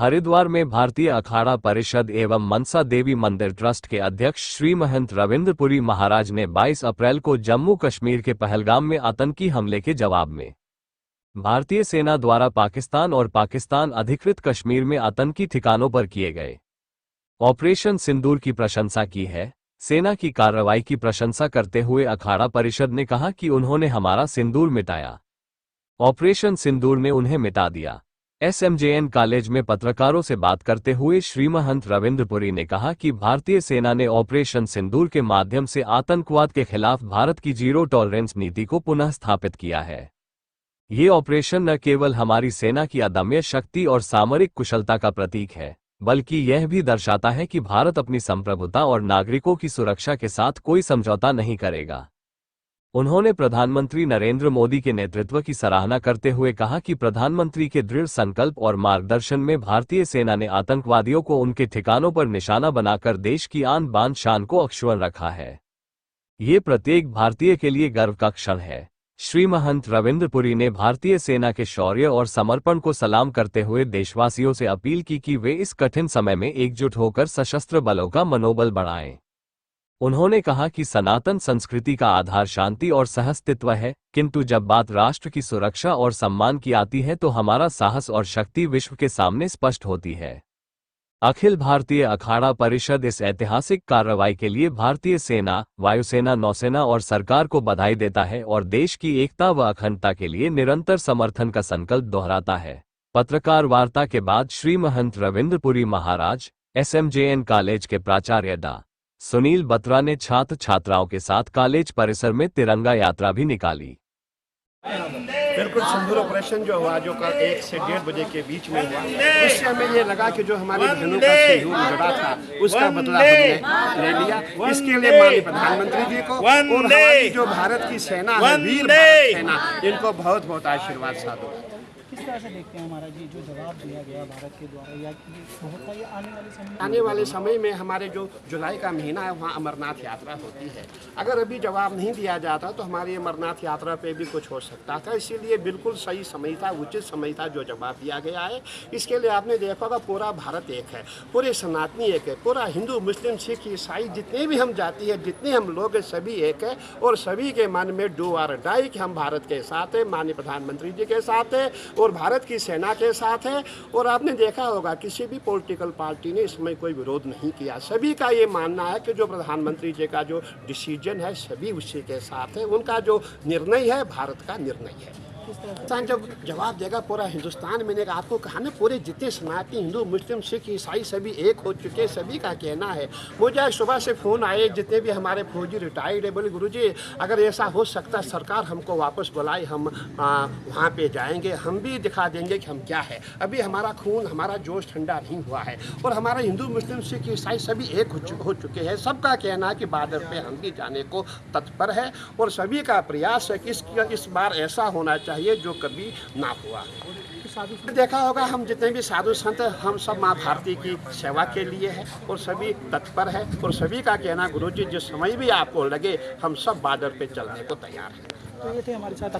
हरिद्वार में भारतीय अखाड़ा परिषद एवं मनसा देवी मंदिर ट्रस्ट के अध्यक्ष श्री महंत रविंद्रपुरी महाराज ने 22 अप्रैल को जम्मू कश्मीर के पहलगाम में आतंकी हमले के जवाब में भारतीय सेना द्वारा पाकिस्तान और पाकिस्तान अधिकृत कश्मीर में आतंकी ठिकानों पर किए गए ऑपरेशन सिंदूर की प्रशंसा की है। सेना की कार्रवाई की प्रशंसा करते हुए अखाड़ा परिषद ने कहा कि उन्होंने हमारा सिंदूर मिटाया, ऑपरेशन सिंदूर ने उन्हें मिटा दिया। SMJN कॉलेज में पत्रकारों से बात करते हुए श्री महंत रविंद्रपुरी ने कहा कि भारतीय सेना ने ऑपरेशन सिंदूर के माध्यम से आतंकवाद के खिलाफ भारत की जीरो टॉलरेंस नीति को पुनः स्थापित किया है। ये ऑपरेशन न केवल हमारी सेना की अदम्य शक्ति और सामरिक कुशलता का प्रतीक है, बल्कि यह भी दर्शाता है कि भारत अपनी संप्रभुता और नागरिकों की सुरक्षा के साथ कोई समझौता नहीं करेगा। उन्होंने प्रधानमंत्री नरेंद्र मोदी के नेतृत्व की सराहना करते हुए कहा कि प्रधानमंत्री के दृढ़ संकल्प और मार्गदर्शन में भारतीय सेना ने आतंकवादियों को उनके ठिकानों पर निशाना बनाकर देश की आन बान शान को अक्षुण्ण रखा है। ये प्रत्येक भारतीय के लिए गर्व का क्षण है। श्री महंत रविंद्रपुरी ने भारतीय सेना के शौर्य और समर्पण को सलाम करते हुए देशवासियों से अपील की कि वे इस कठिन समय में एकजुट होकर सशस्त्र बलों का मनोबल बढ़ाएं। उन्होंने कहा कि सनातन संस्कृति का आधार शांति और सहअस्तित्व है, किंतु जब बात राष्ट्र की सुरक्षा और सम्मान की आती है तो हमारा साहस और शक्ति विश्व के सामने स्पष्ट होती है। अखिल भारतीय अखाड़ा परिषद इस ऐतिहासिक कार्रवाई के लिए भारतीय सेना, वायुसेना, नौसेना और सरकार को बधाई देता है और देश की एकता व अखंडता के लिए निरंतर समर्थन का संकल्प दोहराता है। पत्रकार वार्ता के बाद श्री महंत रविंद्रपुरी महाराज, SMJN कॉलेज के प्राचार्य डा. सुनील बत्रा ने छात्र छात्राओं के साथ कॉलेज परिसर में तिरंगा यात्रा भी निकाली। बिल्कुल सिंदूर ऑपरेशन जो हुआ, जो कल 1 से 1:30 बजे के बीच में हुआ, उससे हमें ये लगा कि जो हमारे बहनों का सहयोग जुड़ा था उसका बदला हमने ले लिया। इसके लिए माननीय प्रधानमंत्री जी को और हमारी जो भारत की सेना है, वीर भारत सेना, इनको बहुत बहुत आशीर्वाद साधो। किस तरह से देखते हैं हमारा जी जो जवाब दिया गया भारत के द्वारा, या कि होता है आने वाले समय में हमारे जो जुलाई का महीना है वहाँ अमरनाथ यात्रा होती है। अगर अभी जवाब नहीं दिया जाता तो हमारी अमरनाथ यात्रा पे भी कुछ हो सकता था। इसीलिए बिल्कुल सही समय था, उचित समय था जो जवाब दिया गया है। इसके लिए आपने देखा होगा पूरा भारत एक है, पूरे सनातनी एक है, पूरा हिंदू मुस्लिम सिख ईसाई जितने भी हम जाति है, जितने हम लोग हैं, सभी एक है और सभी के मन में डू और डाई कि हम भारत के साथ है, माननीय प्रधानमंत्री जी के साथ है और भारत की सेना के साथ है। और आपने देखा होगा किसी भी पॉलिटिकल पार्टी ने इसमें कोई विरोध नहीं किया। सभी का ये मानना है कि जो प्रधानमंत्री जी का जो डिसीजन है सभी उसी के साथ है, उनका जो निर्णय है भारत का निर्णय है। हिंदुस्तान जब जवाब देगा पूरा हिंदुस्तान मैंने आपको कहा ना, पूरे जितने सनातनी हिंदू मुस्लिम सिख ईसाई सभी एक हो चुके, सभी का कहना है। मुझे सुबह से फ़ोन आए जितने भी हमारे फौजी रिटायर्ड है, बोले गुरुजी अगर ऐसा हो सकता सरकार हमको वापस बुलाए, हम वहाँ पे जाएंगे, हम भी दिखा देंगे कि हम क्या है। अभी हमारा खून, हमारा जोश ठंडा नहीं हुआ है और हमारा हिंदू मुस्लिम सिख ईसाई सभी एक हो चुके हैं। सबका कहना है कि बॉर्डर पे हम भी जाने को तत्पर है और सभी का प्रयास है कि इस बार ऐसा होना चाहिए जो कभी ना हुआ। देखा होगा हम जितने भी साधु संत हम सब माँ भारती की सेवा के लिए है और सभी तत्पर है और सभी का कहना गुरुजी जिस समय भी आपको लगे हम सब बॉर्डर पे चलने को तैयार हैं। तो ये थे हमारे साथ